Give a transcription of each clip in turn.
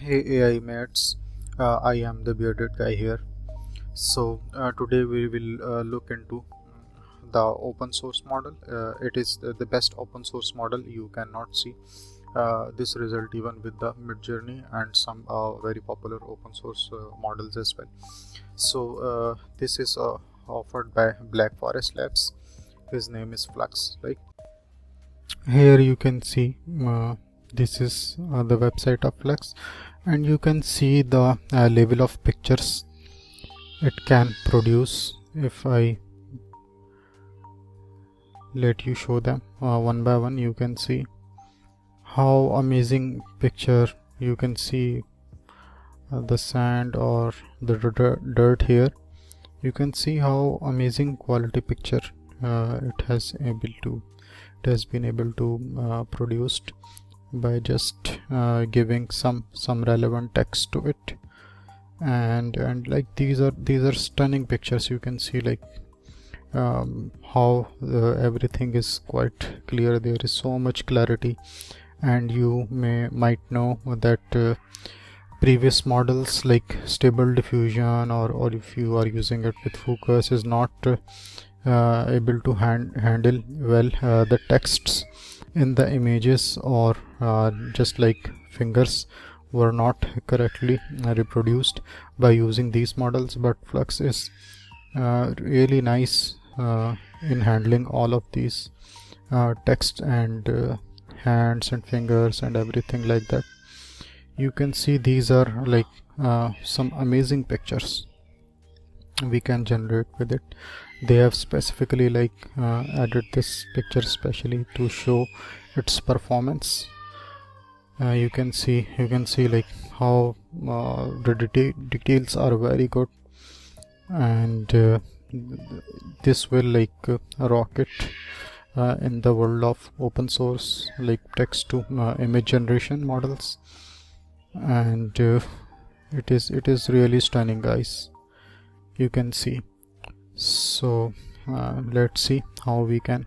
Hey AI mates, I am the bearded guy here. So today we will look into the open source model. It is the best open source model. You cannot see this result even with the MidJourney and some very popular open source models as well. So this is offered by Black Forest Labs. His name is Flux, right? Here you can see this is the website of Flux, and you can see the level of pictures it can produce. If I let you show them one by one, you can see how amazing picture. You can see the sand or the dirt here. You can see how amazing quality picture it has been able to produced by just giving some relevant text to it, and like these are stunning pictures. You can see like how everything is quite clear. There is so much clarity, and you might know that previous models like Stable Diffusion or if you are using it with Focus is not able to handle well the texts in the images, or just like fingers were not correctly reproduced by using these models. But Flux is really nice in handling all of these text and hands and fingers and everything like that. You can see these are like some amazing pictures we can generate with it. They have specifically like added this picture specially to show its performance. You can see like how the details are very good, and this will like rocket in the world of open source like text to image generation models, and it is really stunning, guys. You can see. So let's see how we can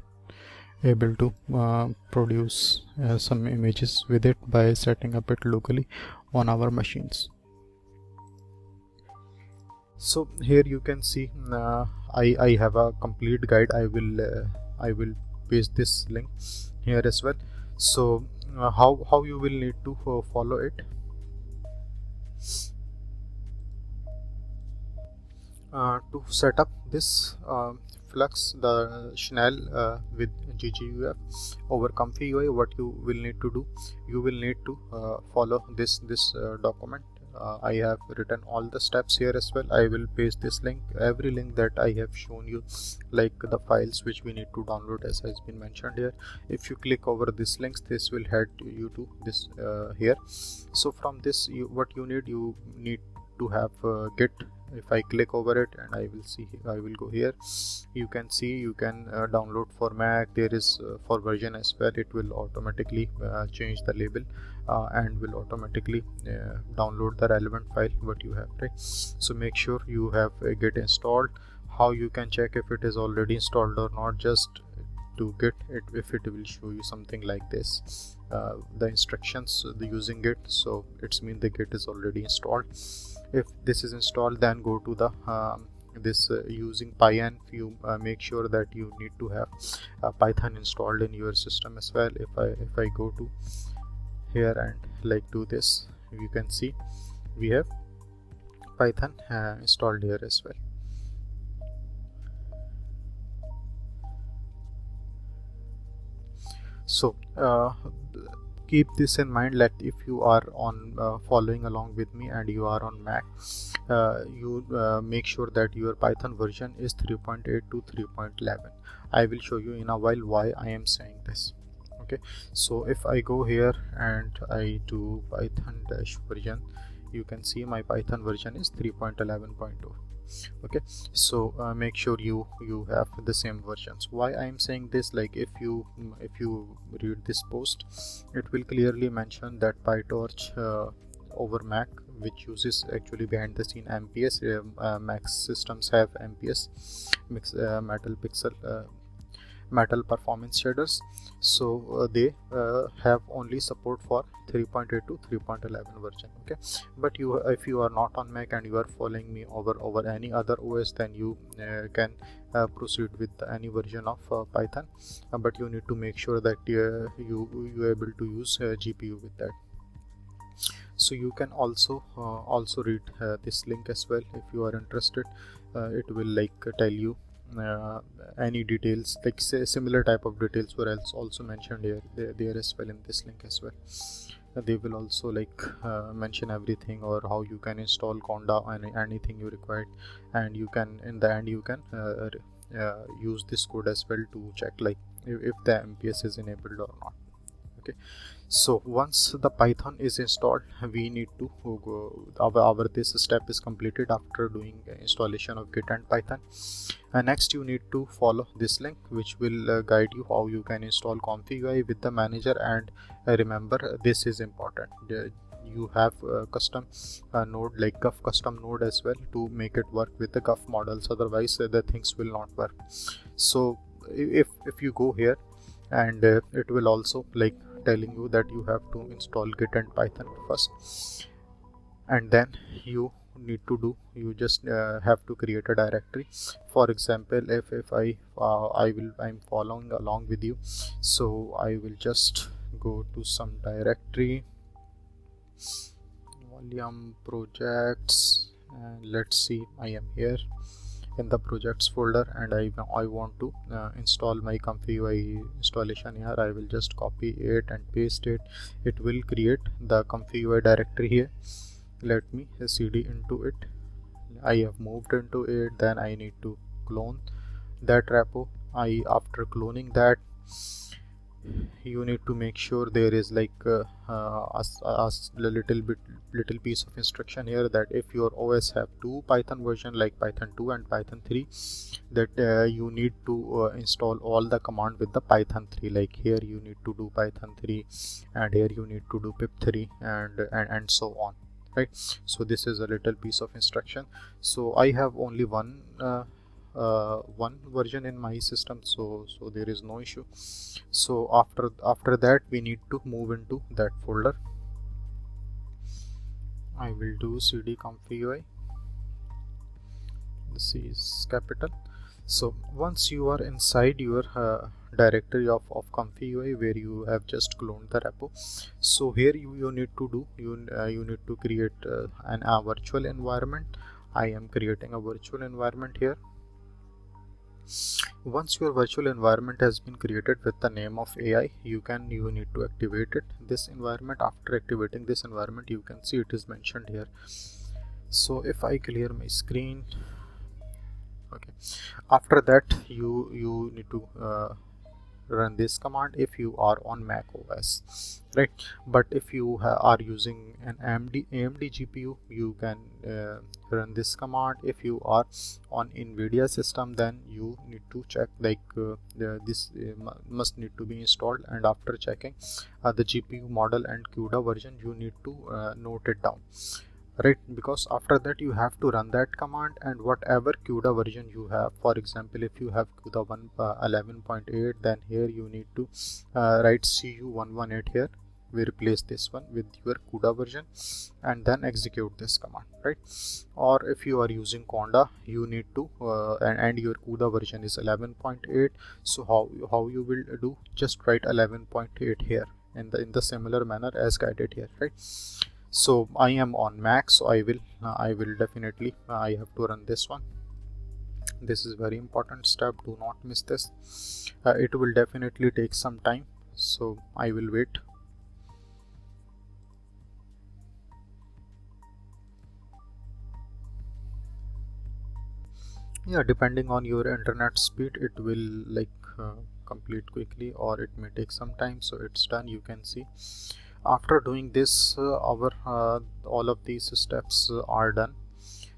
able to produce some images with it by setting up it locally on our machines. So here you can see I have a complete guide. I will paste this link here as well. So how you will need to follow it. To set up this Flux, the Schnell with GGUF over Comfy UI, what you will need to do, you will need to follow this document. I have written all the steps here as well. I will paste this link, every link that I have shown you, like the files which we need to download as has been mentioned here. If you click over these links, this will head you to this here. So from this, what you need to have Git. If I click over it and I will go here, you can see you can download for Mac. There is for version as well. It will automatically change the label and will automatically download the relevant file what you have, right? So make sure you have Git installed. How you can check if it is already installed or not, just to Git it, if it will show you something like this, the instructions using Git. So it's mean the Git is already installed. If this is installed, then go to the using Python. You make sure that you need to have Python installed in your system as well. If I go to here and like do this, you can see we have Python installed here as well. So keep this in mind that if you are on following along with me and you are on Mac, you make sure that your Python version is 3.8 to 3.11. I will show you in a while why I am saying this. Okay, so if I go here and I do Python dash version, you can see my Python version is 3.11.2. okay, so make sure you have the same versions. Why I am saying this, like if you read this post, it will clearly mention that PyTorch over Mac, which uses actually behind the scene MPS. Mac systems have MPS, Metal Pixel metal performance shaders. So they have only support for 3.8 to 3.11 version. Okay, but if you are not on Mac and you are following me over any other OS, then you can proceed with any version of Python, but you need to make sure that you are able to use GPU with that. So you can also read this link as well if you are interested. It will like tell you any details, like say similar type of details were also mentioned here there as well in this link as well. They will also like mention everything, or how you can install Conda and anything you required, and you can in the end you can use this code as well to check like if the MPS is enabled or not. Okay, so once the Python is installed, we need to go this step is completed after doing installation of Git and Python. Next you need to follow this link, which will guide you how you can install ComfyUI with the manager. And remember, this is important, you have a custom node like GUF custom node as well to make it work with the GUF models, otherwise the things will not work. So if you go here, and it will also like telling you that you have to install Git and Python first, and then you need to do, you just have to create a directory. For example, if I'm following along with you, so I will just go to some directory, volume projects, and let's see, I am here in the projects folder, and I want to install my ComfyUI installation here. I will just copy it and paste it. It will create the ComfyUI directory here. Let me cd into it. I have moved into it. Then I need to clone that repo. After cloning that, you need to make sure there is like a little piece of instruction here, that if your OS have two Python version like Python 2 and Python 3, that you need to install all the command with the Python 3. Like here you need to do Python 3, and here you need to do pip3, and so on, right? So this is a little piece of instruction. So I have only one version in my system, so there is no issue. So after that we need to move into that folder. I will do cd ComfyUI. This is capital. So once you are inside your directory of ComfyUI, where you have just cloned the repo, so here you need to do, you need to create a virtual environment. I am creating a virtual environment here. Once your virtual environment has been created with the name of AI, you need to activate it, this environment. After activating this environment, you can see it is mentioned here. So if I clear my screen, okay, after that you need to run this command if you are on Mac OS, right? But if you are using an AMD GPU, you can run this command. If you are on NVIDIA system, then you need to check like this must need to be installed, and after checking the GPU model and CUDA version, you need to note it down, right? Because after that you have to run that command, and whatever CUDA version you have, for example if you have CUDA 11.8, then here you need to write CU118 here. We replace this one with your CUDA version and then execute this command, right? Or if you are using Conda, you need to and your CUDA version is 11.8, so how you will do, just write 11.8 here in the similar manner as guided here, right? So I am on Mac, so I will definitely I have to run this one. This is very important step, do not miss this. It will definitely take some time, so I will wait. Yeah, depending on your internet speed, it will like complete quickly, or it may take some time. So it's done, you can see. After doing this, all of these steps are done.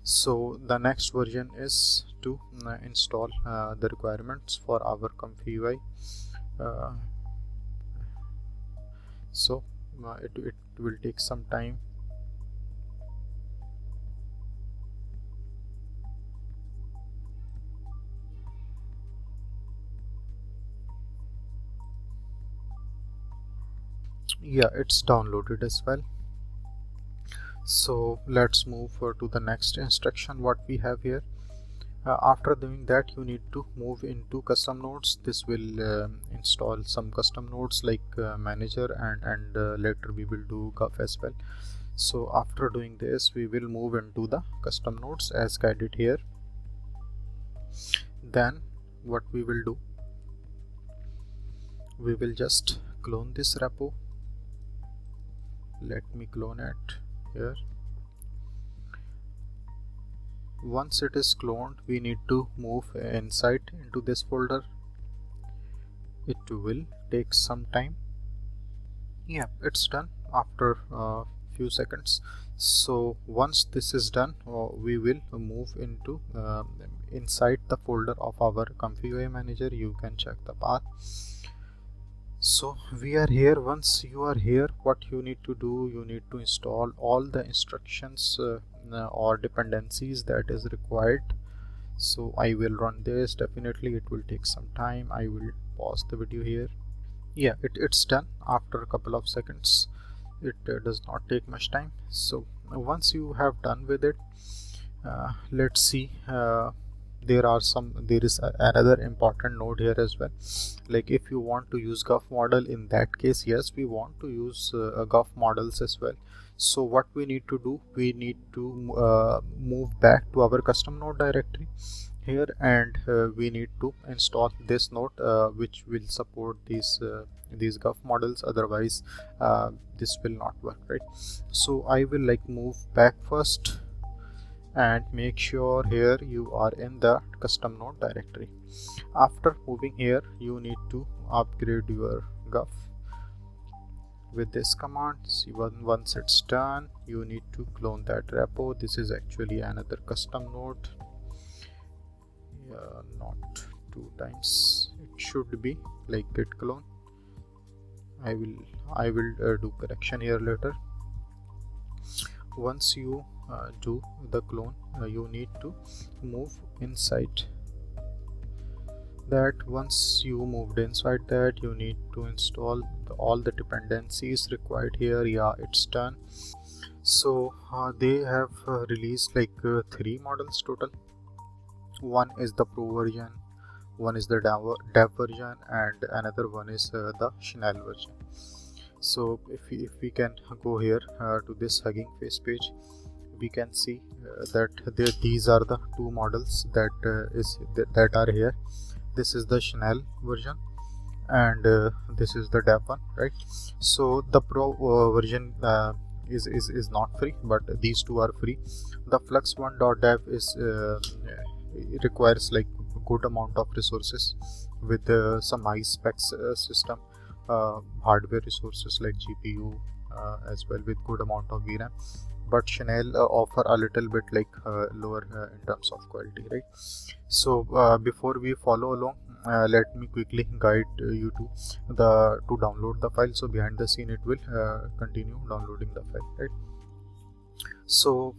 So the next version is to install the requirements for our ComfyUI. So it will take some time. Yeah, it's downloaded as well. So let's move to the next instruction what we have here. After doing that, you need to move into custom nodes. This will install some custom nodes like manager, and later we will do GUF as well. So after doing this, we will move into the custom nodes as guided here. Then what we will do, we will just clone this repo. Let me clone it here. Once it is cloned, we need to move inside into this folder. It will take some time. Yeah, it's done after a few seconds. So once this is done, we will move into inside the folder of our config manager. You can check the path. So we are here. Once you are here, what you need to do, you need to install all the instructions or dependencies that is required. So I will run this. Definitely it will take some time. I will pause the video here. Yeah, it's done after a couple of seconds. It does not take much time. So once you have done with it, let's see, there is another important node here as well. Like if you want to use GUF model, in that case, yes, we want to use GUF models as well. So what we need to do, we need to move back to our custom node directory here, and we need to install this node which will support these GUF models. Otherwise this will not work, right? So I will like move back first and make sure here you are in the custom node directory. After moving here, you need to upgrade your GUF with this command. See, once it's done, you need to clone that repo. This is actually another custom node. Yeah, not 2 times. It should be like git clone. I will do correction here later. Once you do the clone, you need to move inside that. Once you moved inside that, you need to install all the dependencies required here. Yeah, it's done. So they have released like 3 models total. One is the pro version, one is the dev version, and another one is the Chanel version. So if we can go here to this Hugging Face page, we can see that these are the 2 models that are here. This is the Chanel version, and this is the dev one, right? So the pro version is not free, but these 2 are free. The Flux one.dev is requires like good amount of resources with some high specs system hardware resources like GPU as well, with good amount of VRAM. But Chanel offer a little bit like lower in terms of quality, right? So before we follow along, let me quickly guide you to download the file. So behind the scene it will continue downloading the file, right? So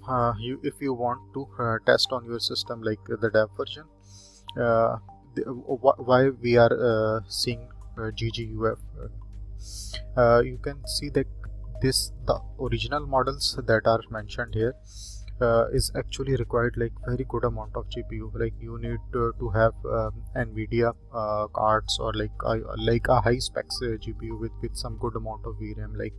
if you want to test on your system like the dev version, why we are seeing GGUF, you can see that the original models that are mentioned here is actually required like very good amount of GPU. Like you need to have NVIDIA cards, or like a high specs GPU with some good amount of VRAM, like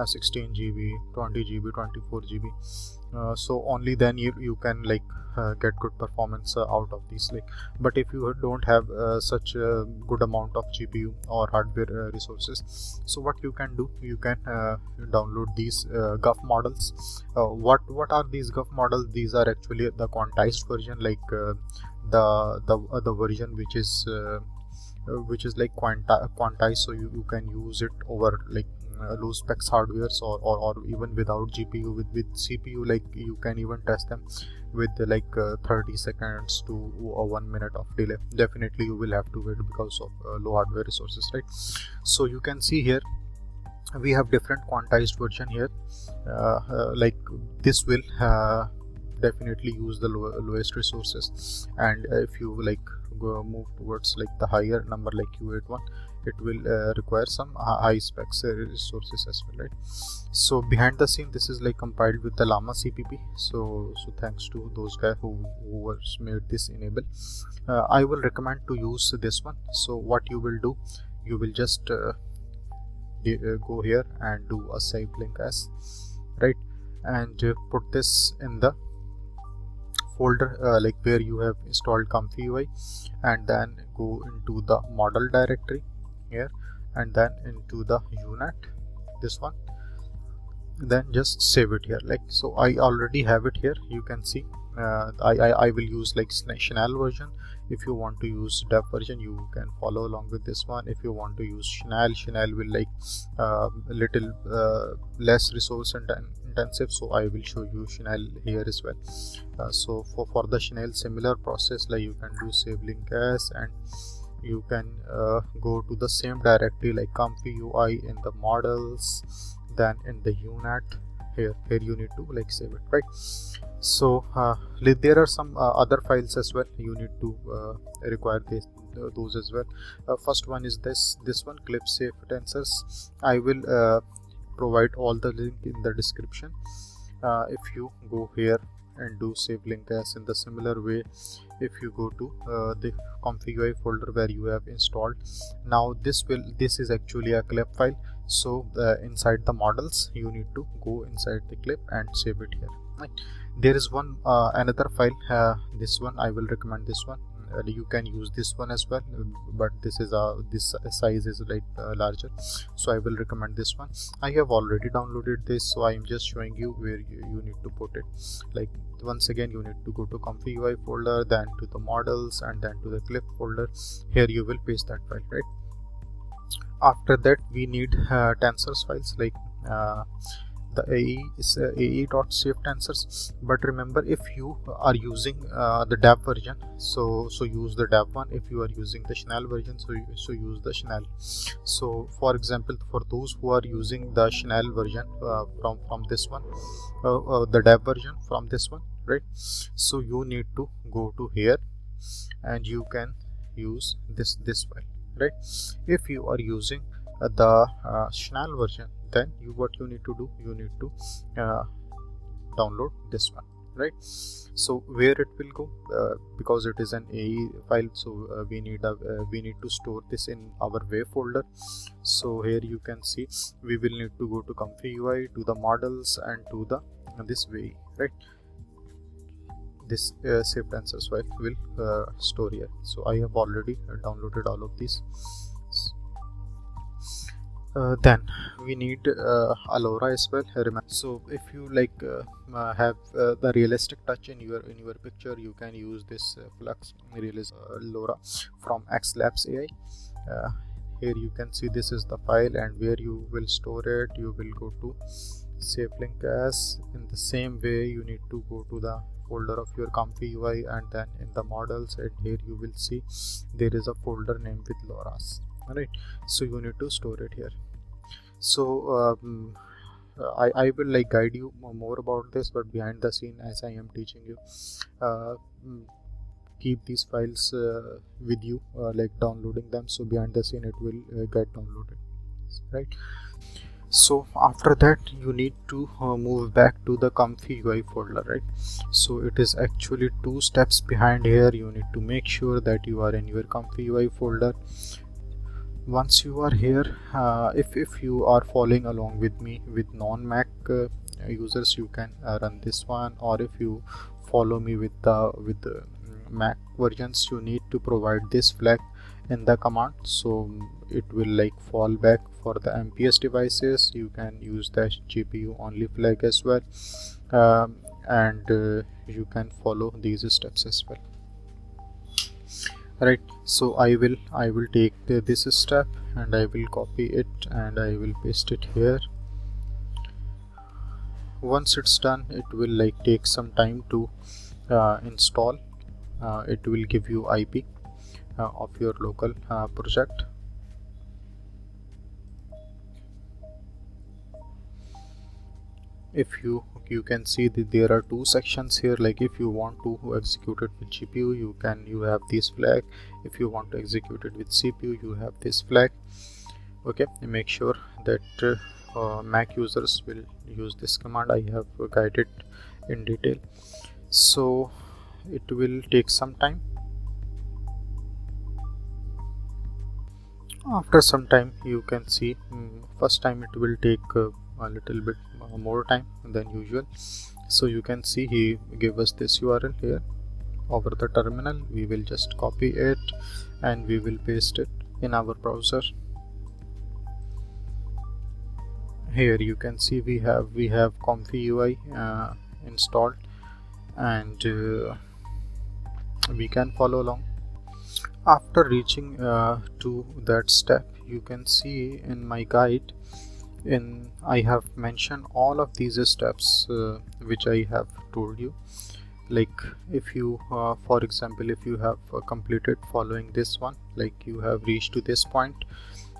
16 GB, 20 GB, 24 GB. So only then you can like get good performance out of these. Like, but if you don't have such a good amount of GPU or hardware resources, so what you can do, you can download these GUF models. What are these GUF models? These are actually the quantized version, like the version which is like quantized, so you can use it over like low specs hardwares, or even without GPU. With CPU, like you can even test them with like 30 seconds to 1 minute of delay. Definitely you will have to wait because of low hardware resources, right? So you can see here we have different quantized version here. Like this will definitely use the lowest resources, and if you like move towards like the higher number like Q81, it will require some high specs resources as well, right? So behind the scene, this is like compiled with the Llama CPP. So thanks to those guys who was made this enable. I will recommend to use this one. So what you will do, you will just go here and do a save link as, right, and put this in the folder like where you have installed Comfy UI, and then go into the model directory here, and then into the unit, this one, then just save it here. Like, so I already have it here, you can see. I will use like Chanel version. If you want to use dev version, you can follow along with this one. If you want to use Chanel will like little less resource intensive, so I will show you Chanel here as well. So for the Chanel, similar process, like you can do save link as, and you can go to the same directory like Comfy UI in the models, then in the unit here you need to like save it, right? So there are some other files as well you need to require those as well. First one is this one, clip safe tensors. I will provide all the link in the description. If you go here and do save link as in the similar way, if you go to the Comfy UI folder where you have installed, now this is actually a clip file. So inside the models, you need to go inside the clip and save it here, right? There is one another file, this one I will recommend this one. You can use this one as well, but this size is like larger, so I will recommend this one. I have already downloaded this, so I am just showing you where you need to put it. Like, once again, you need to go to Comfy UI folder, then to the models, and then to the clip folder. Here you will paste that file, right? After that, we need tensors files, like the AE is AE.save tensors. But remember, if you are using the dev version, so use the dev one. If you are using the Chanel version, so use the Chanel. So for example, for those who are using the Chanel version from this one, the dev version from this one, right? So you need to go to here, and you can use this file, right? If you are using the Chanel version, then what you need to do, you need to download this one, right? So where it will go, because it is an AE file, so we need to store this in our WAV folder. So here you can see we will need to go to Comfy UI, to the models, and to this WAV, right? This save tensors file will store here. So I have already downloaded all of these. Then we need Allora as well. So if you like have the realistic touch in your picture, you can use this Flux Allora from XLabs AI. Here you can see this is the file, and where you will store it, you will go to save link as. In the same way, you need to go to the folder of your Comfy UI, and then in the models, and here you will see there is a folder named with Loras. Alright, so you need to store it here. So I will like guide you more about this, but behind the scene, as I am teaching you, keep these files with you, like downloading them, so behind the scene it will get downloaded, right? So after that, you need to move back to the Comfy UI folder, right? So it is actually 2 steps behind here. You need to make sure that you are in your Comfy UI folder. Once you are here, if you are following along with me with non-Mac users, you can run this one, or if you follow me with the Mac versions, you need to provide this flag in the command, so it will like fall back. For the MPS devices, you can use the GPU only flag as well, and you can follow these steps as well, right? So I will take this step, and I will copy it, and I will paste it here. Once it's done, it will like take some time to install. It will give you IP of your local project. If you you can see that there are two sections here. Like if you want to execute it with GPU, you have this flag. If you want to execute it with CPU, you have this flag. Okay, make sure that Mac users will use this command. I have guided in detail, so it will take some time. After some time, you can see first time it will take a little bit more time than usual. So you can see he gave us this URL here over the terminal. We will just copy it and we will paste it in our browser. Here you can see we have Comfy UI installed, and we can follow along. After reaching to that step, you can see in my guide, I have mentioned all of these steps which I have told you. Like if you for example, if you have completed following this one, like you have reached to this point,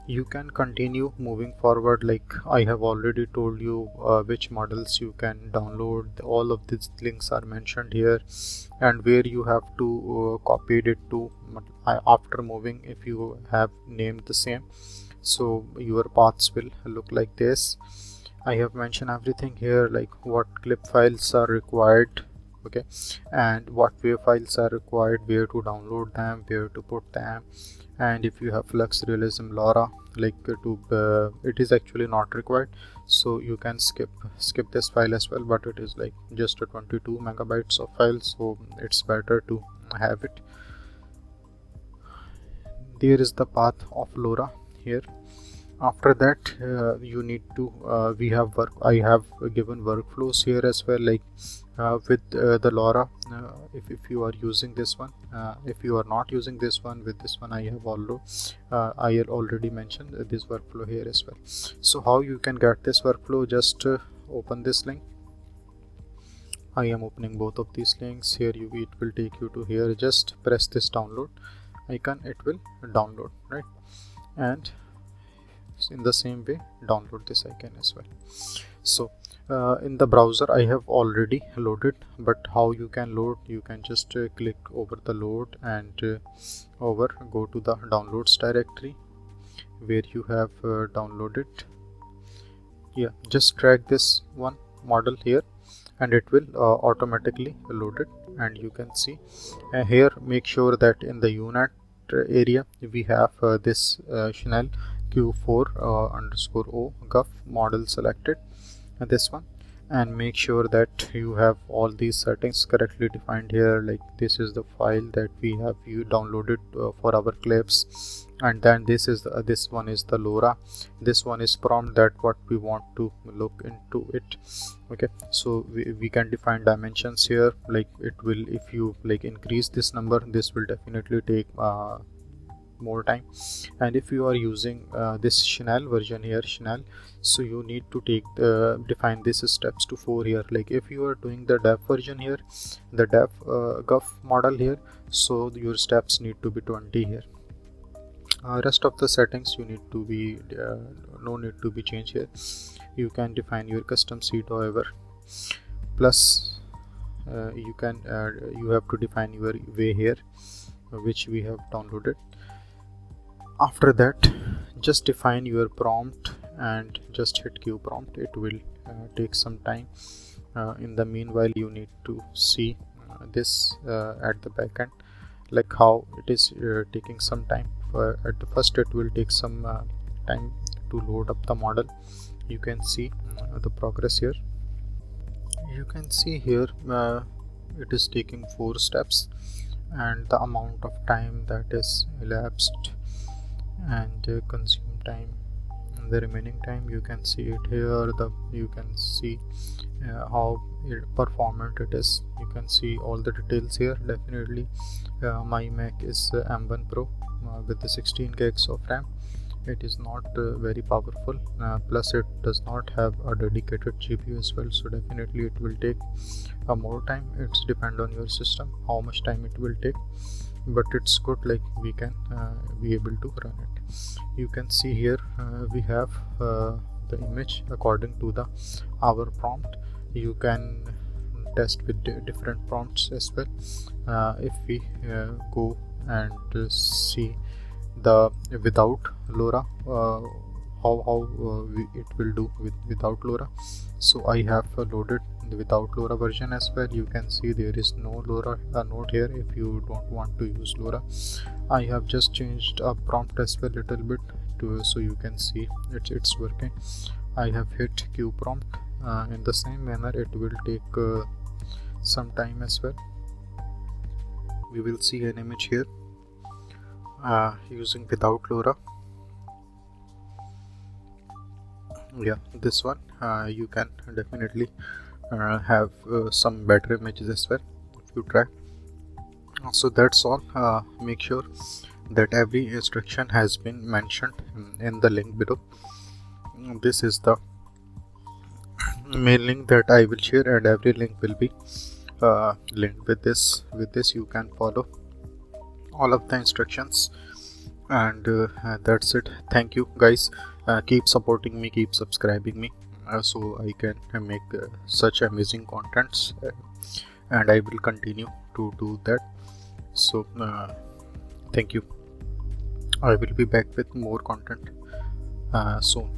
you can continue moving forward. Like I have already told you which models you can download. All of these links are mentioned here, and where you have to copy it to after moving, if you have named the same, so your paths will look like this. I have mentioned everything here, like what clip files are required, okay, and what WAV files are required, where to download them, where to put them. And if you have Flux, Realism, LoRa, like it is actually not required, so you can skip this file as well, but it is like just a 22 megabytes of file, so it's better to have it. There is the path of LoRa here. After that you need to I have given workflows here as well, like with the LoRa, if you are using this one, if you are not using this one, with this one I have already mentioned this workflow here as well. So how you can get this workflow, just open this link. I am opening both of these links here. It will take you to here. Just press this download icon, it will download, right? And in the same way download this icon as well. So in the browser I have already loaded, but how you can load, you can just click over the load and go to the downloads directory where you have downloaded. Yeah, just drag this one model here and it will automatically load it. And you can see here, make sure that in the UNAT area we have this Chanel Q4_O GUF model selected, this one, and make sure that you have all these settings correctly defined here. Like this is the file that we have downloaded for our clips, and then this one is the LoRa, this one is prompt, that what we want to look into it. Okay, so we can define dimensions here. Like it will, if you like increase this number, this will definitely take more time. And if you are using this Chanel version here, Chanel, so you need to define these steps to 4 here. Like if you are doing the dev version here, the dev GUF model here, so your steps need to be 20 here. Rest of the settings you need to be no need to be changed here. You can define your custom seed, however, plus you have to define your way here, which we have downloaded. After that, just define your prompt and just hit Q prompt. It will take some time. In the meanwhile, you need to see this at the back end, like how it is taking some time. At the first, it will take some time to load up the model. You can see the progress here. You can see here it is taking 4 steps, and the amount of time that is elapsed and consume time, and the remaining time you can see it here. You can see how performant it is. You can see all the details here. Definitely my Mac is M1 Pro with the 16 gigs of RAM. It is not very powerful, plus it does not have a dedicated GPU as well, so definitely it will take more time. It's depend on your system how much time it will take, but it's good, like we can be able to run it. You can see here we have the image according to our prompt. You can test with different prompts as well. If we go and see the without LoRa, how it will do without LoRa. So I have loaded the without LoRa version as well. You can see there is no LoRa node here if you don't want to use LoRa. I have just changed a prompt as well little bit so you can see it's working. I have hit Q prompt. In the same manner it will take some time as well. We will see an image here using without LoRa. Yeah, this one you can definitely have some better images as well if you try. So that's all. Make sure that every instruction has been mentioned in the link below. This is the main link that I will share, and every link will be linked with this. With this you can follow all of the instructions, and that's it. Thank you guys. Keep supporting me, keep subscribing me, so I can make such amazing contents, and I will continue to do that. So thank you. I will be back with more content soon.